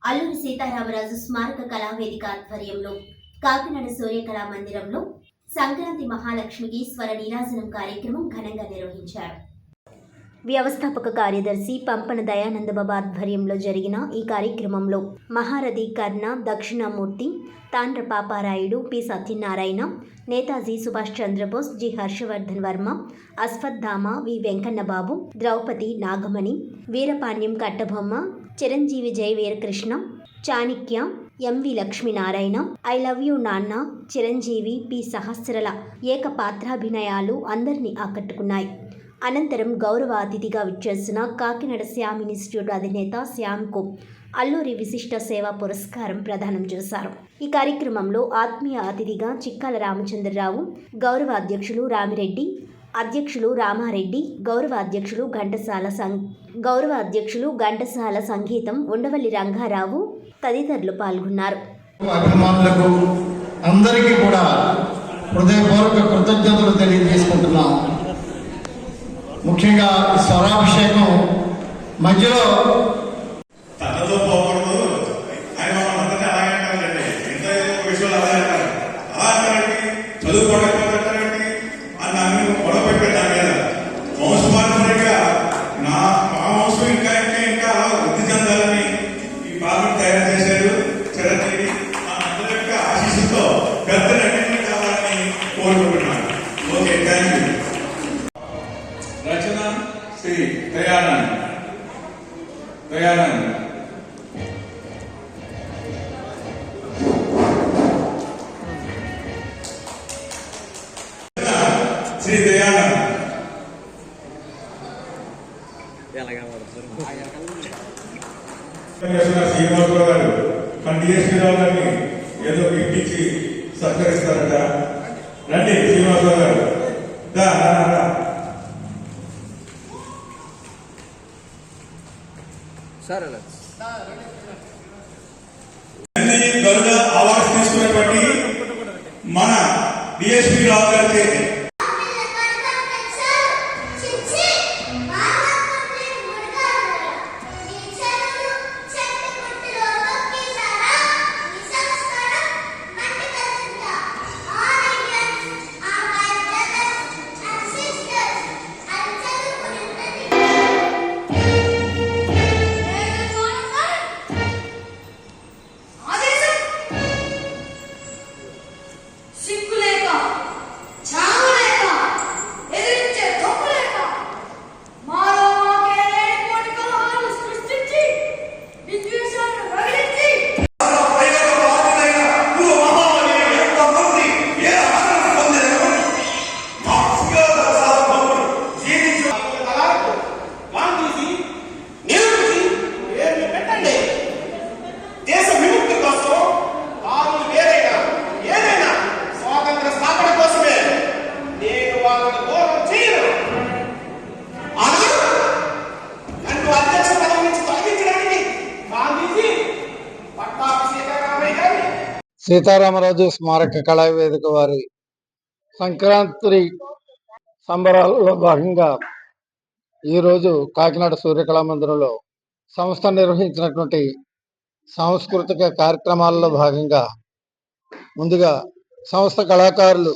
అల్లూరి సీతారామరాజు స్మారక కళావేదిక ఆధ్వర్యంలో కాకినాడ సూర్యకళా మందిరంలో సంక్రాంతి మహాలక్ష్మికి స్వర నీరాజనం కార్యక్రమం ఘనంగా నిర్వహించారు. వ్యవస్థాపక కార్యదర్శి పంపన దయానందబాబు ఆధ్వర్యంలో జరిగిన ఈ కార్యక్రమంలో Maharathi Karna, Dakshinamurthy, Tandra Paparayudu, P Satyanarayana, Netaji Subhash Chandrabose, G Harshavardhan Varma, Ashwatthama, V Venkannababu, Draupadi, Nagamani, Veerapanyam Kattabomma, Chiranjeevi Jaya Veerakrishna, Chanikya, M V Lakshminarayana, I love you నాన్న, చిరంజీవి, పి సహస్రల ఏకపాత్రాభినయాలు అందరినీ ఆకట్టుకున్నాయి. అనంతరం గౌరవ అతిథిగా విచ్చేసిన కాకినాడ శ్యామ్ ఇన్స్టిట్యూట్ అధినేత శ్యామ్కు అల్లూరి విశిష్ట సేవా పురస్కారం ప్రదానం చేశారు. ఈ కార్యక్రమంలో ఆత్మీయ అతిథిగా చిక్కాల రామచంద్రరావు, గౌరవ అధ్యక్షులు రామిరెడ్డి, అధ్యక్షులు రామారెడ్డి, గౌరవ అధ్యక్షులు ఘంటసాల సంగీతం ఉండవల్లి రంగారావు తదితరులు పాల్గొన్నారు. అభిమానులకు అందరికీ కూడా హృదయపూర్వక కృతజ్ఞతలు తెలియజేసుకుంటున్నాం. ముఖ్యంగా స్వరాభిషేకం మధ్యలో తనతో పోకూడదు. ఆయన మనందరినీ అలాగంటారండి. ఇంత విషయాలు అలాగంటారు. చదువుకోవడానికి అని నన్ను గొడవ పెట్టారు. దాని మీద వంశపారంపర్యంగా మా వంశం ఇంకా వృద్ధి చెందాలని ఈ పార్లమెంట్ తయారు చేశారు. చిరంజీవి మా అందరి యొక్క ఆశీస్సుతో పెద్దలన్నింటినీ కావాలని కోరుకుంటున్నాను. Okay, thank you. రచన శ్రీ దయానంద్. శ్రీ దయానంద్ శ్రీనివాసరావు గారు మన డిఎస్పీరావు గారిని ఏదో ఇప్పించి సత్కరిస్తారట. రండి శ్రీనివాసరావు గారు. గరుడ అవార్డ్స్ తీసుకున్నటువంటి మన డిఎస్పీ రావు గారికి సీతారామరాజు స్మారక కళావేదిక వారి సంక్రాంతి సంబరాలలో భాగంగా ఈరోజు కాకినాడ సూర్యకళా మందిరంలో సంస్థ నిర్వహించినటువంటి సాంస్కృతిక కార్యక్రమాలలో భాగంగా ముందుగా సంస్థ కళాకారులు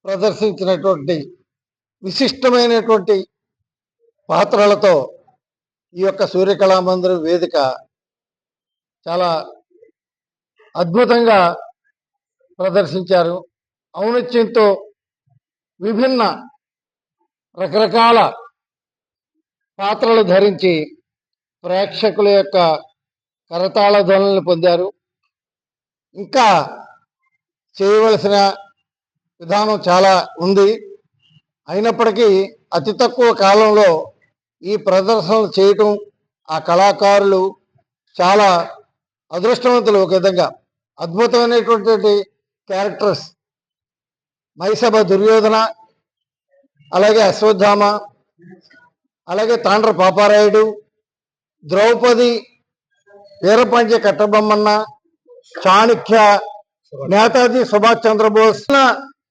ప్రదర్శించినటువంటి విశిష్టమైనటువంటి పాత్రలతో ఈ యొక్క సూర్యకళా మందిరం వేదిక చాలా అద్భుతంగా ప్రదర్శించారు. ఔన్నత్యంతో విభిన్న రకరకాల పాత్రలు ధరించి ప్రేక్షకుల యొక్క కరతాళ ధ్వనులను పొందారు. ఇంకా చేయవలసిన విధానం చాలా ఉంది. అయినప్పటికీ అతి తక్కువ కాలంలో ఈ ప్రదర్శనలు చేయటం ఆ కళాకారులు చాలా అదృష్టవంతులు. ఒక విధంగా అద్భుతమైనటువంటి క్యారెక్టర్స్ మైసభ దుర్యోధన, అలాగే అశ్వత్థామ, అలాగే తాండ్ర పాపారాయుడు, ద్రౌపది, వీరపాండ్య కట్టబొమ్మన్న, చాణిక్య, నేతాజీ సుభాష్ చంద్రబోస్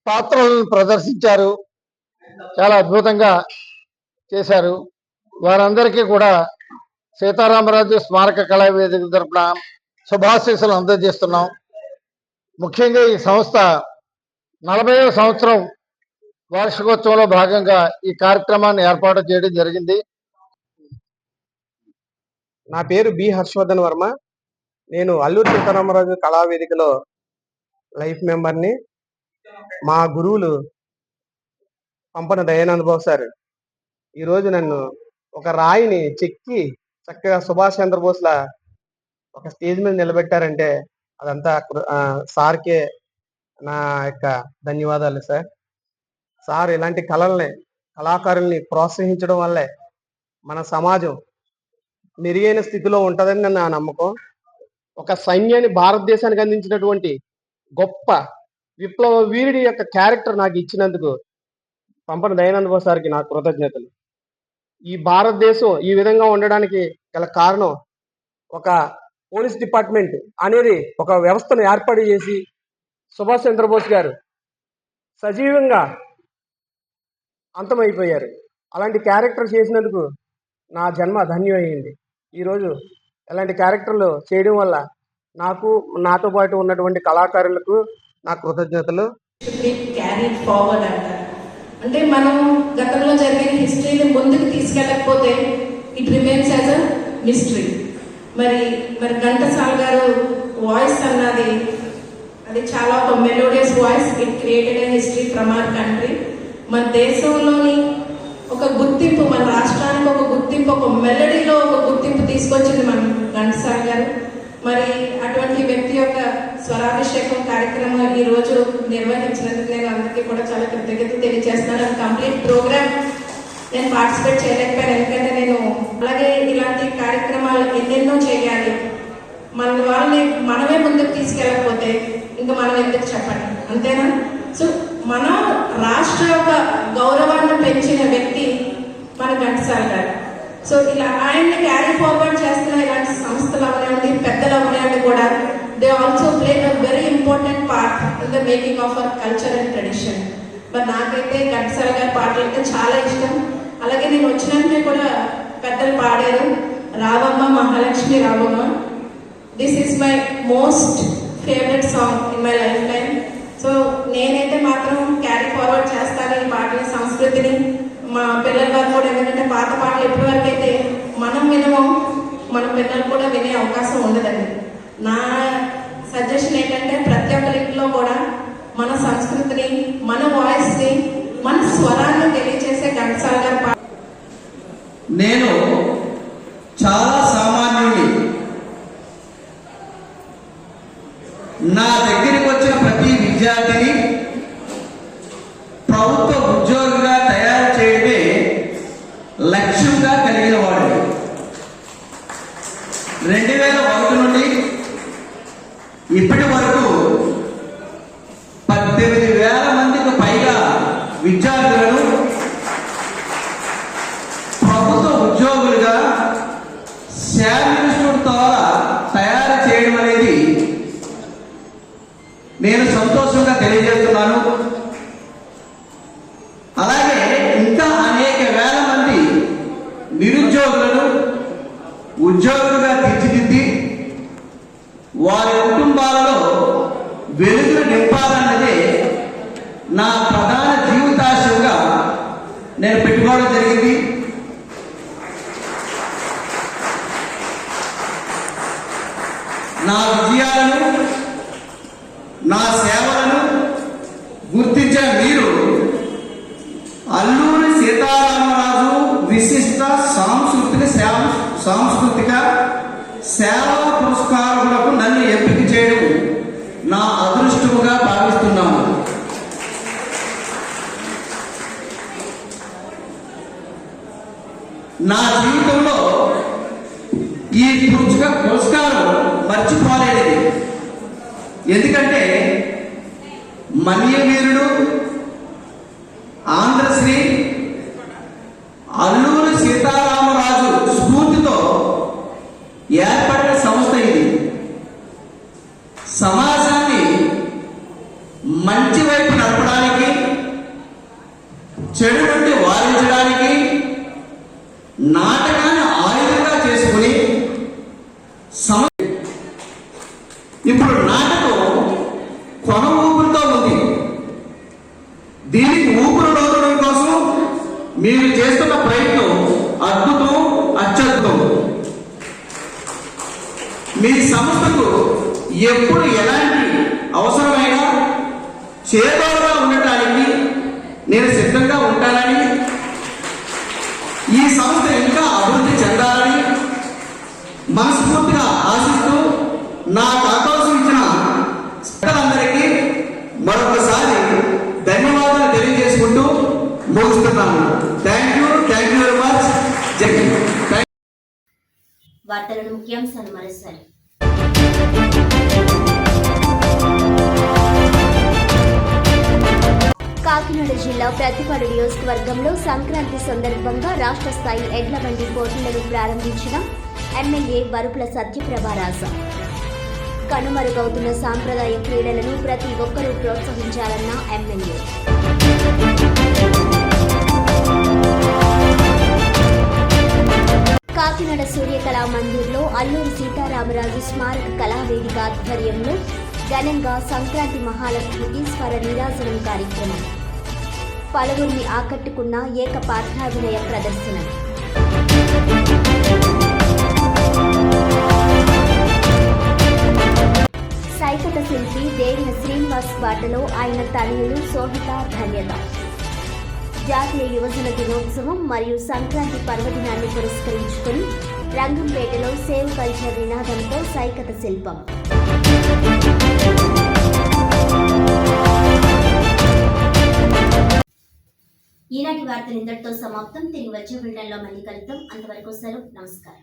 పాత్రలను ప్రదర్శించారు. చాలా అద్భుతంగా చేశారు. వారందరికీ కూడా సీతారామరాజు స్మారక కళావేదిక తరపున శుభాశీస్సులు అందజేస్తున్నాం. ముఖ్యంగా ఈ సంస్థ 40వ సంవత్సరం వార్షికోత్సవంలో భాగంగా ఈ కార్యక్రమాన్ని ఏర్పాటు చేయడం జరిగింది. నా పేరు బి హర్షవర్ధన్ వర్మ. నేను అల్లూరి సీతారామరాజు కళావేదికలో లైఫ్ మెంబర్ని. మా గురువులు పంపన దయానంద బాబు సార్ ఈరోజు నన్ను ఒక రాయిని చెక్కి చక్కగా సుభాష్ చంద్రబోస్ల ఒక స్టేజ్ మీద నిలబెట్టారంటే అదంతా సార్కే నా యొక్క ధన్యవాదాలు సార్. సార్ ఇలాంటి కళాకారుల్ని ప్రోత్సహించడం వల్లే మన సమాజం మెరుగైన స్థితిలో ఉంటుందని నా నమ్మకం. ఒక సైన్యాన్ని భారతదేశానికి అందించినటువంటి గొప్ప విప్లవ వీరుడి యొక్క క్యారెక్టర్ నాకు ఇచ్చినందుకు పంపన దయానంద బాబు సార్కి నా కృతజ్ఞతలు. ఈ భారతదేశం ఈ విధంగా ఉండడానికి గల కారణం ఒక పోలీస్ డిపార్ట్మెంట్ అనేది ఒక వ్యవస్థను ఏర్పాటు చేసి సుభాష్ చంద్రబోస్ గారు సజీవంగా అంతమైపోయారు. అలాంటి క్యారెక్టర్ చేసినందుకు నా జన్మ ధన్యమైంది. ఈరోజు అలాంటి క్యారెక్టర్లు చేయడం వల్ల నాకు నాతో పాటు ఉన్నటువంటి కళాకారులకు నా కృతజ్ఞతలు. క్యారీడ్ ఫార్వర్డ్ అంటారు. అంటే మనం గతంలో జరిగిన హిస్టరీని ముందుకు తీసుకెళ్ళకపోతే it remains as a mystery. మరి ఘంటసాల గారు వాయిస్ అన్నది అది చాలా ఒక melodious voice. It created a history from our country. మన దేశంలోని ఒక గుర్తింపు, మన రాష్ట్రానికి ఒక గుర్తింపు, ఒక మెలడీలో ఒక గుర్తింపు తీసుకొచ్చింది మన ఘంటసాల గారు. మరి అటువంటి వ్యక్తి యొక్క స్వరాభిషేకం కార్యక్రమం ఈ రోజు నిర్వహించినందుకు నేను అందరికీ కూడా చాలా కృతజ్ఞతలు తెలియజేస్తున్నాను. కంప్లీట్ ప్రోగ్రామ్ నేను పార్టిసిపేట్ చేయలేకపోయాను, ఎందుకంటే నేను అలాగే ఇలాంటి కార్యక్రమాలు ఎన్నెన్నో చేయాలి. మన వాళ్ళని మనమే ముందుకు తీసుకెళ్ళకపోతే ఇంకా మనం ఎందుకు చెప్పండి, అంతేనా? సో మన రాష్ట్ర యొక్క గౌరవాన్ని పెంచిన వ్యక్తి మన ఘంటసాల గారు. సో ఇలా ఆయన్ని క్యారీ ఫార్వర్డ్ చేస్తున్న ఇలాంటి సంస్థలు అవనివ్వండి, పెద్దలు అవనివ్వండి కూడా they also play a very important part in the making of our culture and tradition. మరి నాకైతే ఘంటసాల గారి పాటలు అంటే చాలా ఇష్టం. అలాగే నేను వచ్చినంటే కూడా పెద్దలు పాడారు రావమ్మ మహాలక్ష్మి రావమ్మ. This is my most favourite song in my life time. So నేనైతే మాత్రం క్యారీ ఫార్వర్డ్ చేస్తాను ఈ పాటని, సంస్కృతిని. మా పిల్లల వారు కూడా, ఎందుకంటే పాత పాటలు ఎప్పటి వరకు అయితే మనం వినమో మన పిల్లలు కూడా వినే అవకాశం ఉండదండి. నా సజెషన్ ఏంటంటే ప్రతి ఒక్కరి ఇంట్లో కూడా మన సంస్కృతిని, మన వాయిస్ని, మన స్వరాన్ని తెలియజేసే ఘంటసాల గారి పాట. నేను చాలా సామాన్యుడి. నా దగ్గరికి వచ్చిన ప్రతి విద్యార్థిని ప్రభుత్వ ఉద్యోగిగా తయారు చేయడమే లక్ష్యంగా కలిగిన వాడు. 2001 నుండి ఇప్పటి వరకు 18,000 మందికి పైగా విద్యార్థులను ప్రభుత్వ ఉద్యోగులుగా శామ్ ఇన్స్టిట్యూట్ ద్వారా తయారు చేయడం అనేది నేను సంతోషంగా తెలియజేస్తున్నాను. అలాగే ఇంకా అనేక వేల మంది నిరుద్యోగులను ఉద్యోగులుగా తీర్చిదిద్ది వారి కుటుంబాలలో వెలుగులు నింపాలన్నదే నా ప్రధాన జీవితాశయంగా నేను పెట్టుకోవడం జరిగింది. నా విజయాలను, నా సేవలను గుర్తించిన మీరు అల్లూరి సీతారామరాజు విశిష్ట సాంస్కృతిక సేవా పురస్కారములకు నన్ను ఎంపిక చేయడం నా అదృష్టముగా భావిస్తున్నాను. నా జీవితంలో ఈ పురస్కారం మర్చిపోలేనిది. ఎందుకంటే మన్యవీరుడు ఆంధ్రశ్రీ అల్లూరి సీతారామరాజు స్ఫూర్తితో ఏర్పడిన సంస్థ ఇది. సమాజాన్ని మంచి వైపు నడపడానికి, చెడు నుండి వారించడానికి నాటకాన్ని ఆయుధంగా చేసుకుని ఇప్పుడు నాటకం కొన ఊపిరితో ఉంది. దీనికి ఊపిరి లోదడం కోసం మీరు చేస్తున్న ప్రయత్నం అద్భుతం, అత్యద్భుతం. మీ సంస్థకు ఎప్పుడు ఎలాంటి అవసరమైన చేదోడుగా ఉండటానికి నేను సిద్ధంగా ఉంటానని, ఈ సంస్థ ఇంకా అభివృద్ధి చెందాలని మనస్ఫూర్తిగా ఆశిస్తూ నాకు అవకాశం ఇచ్చిన అందరికీ మరొకసారి ధన్యవాదాలు తెలియజేసుకుంటూ ముగిస్తున్నాను. Thank you very much. జై హింద్. వార్తలను ముఖ్యాంశాలు మరోసారి. కాకినాడ జిల్లా ప్రతిపాడు నియోజకవర్గంలో సంక్రాంతి సందర్భంగా రాష్ట్ర స్థాయి ఎడ్ల బండి పోటీలను ప్రారంభించిన ఎమ్మెల్యే వరుపుల సత్యప్రభారాజు. కనుమరుగవుతున్న సాంప్రదాయ క్రీడలను ప్రతి ఒక్కరూ ప్రోత్సహించాలన్న ఎమ్మెల్యే. కాకినాడ సూర్యకళా మందిర్లో అల్లూరి సీతారామరాజు స్మారక కళావేదిక ఆధ్వర్యంలో ఘనంగా సంక్రాంతి మహాలక్ష్మికి స్వర నీరాజనం కార్యక్రమం. పలువురిని ఆకట్టుకున్న ఏకపాత్రాభినయ ప్రదర్శన. సైకత శిల్పి దేవిన శ్రీనివాస్ బాటలో ఆయన తనయులు శోభిత ధన్యత. జాతీయ యువజన దినోత్సవం మరియు సంక్రాంతి పర్వదినాన్ని పురస్కరించుకుని రంగంపేటలో సేవ్ కల్చర్ నినాదంతో సైకత శిల్పం. ఈనాటి వార్తలు ఇంతటితో సమాప్తం. తిరిగి వచ్చే బులెటిన్లో మళ్ళీ కలుద్దాం. అంతవరకు సెలవు. నమస్కారం.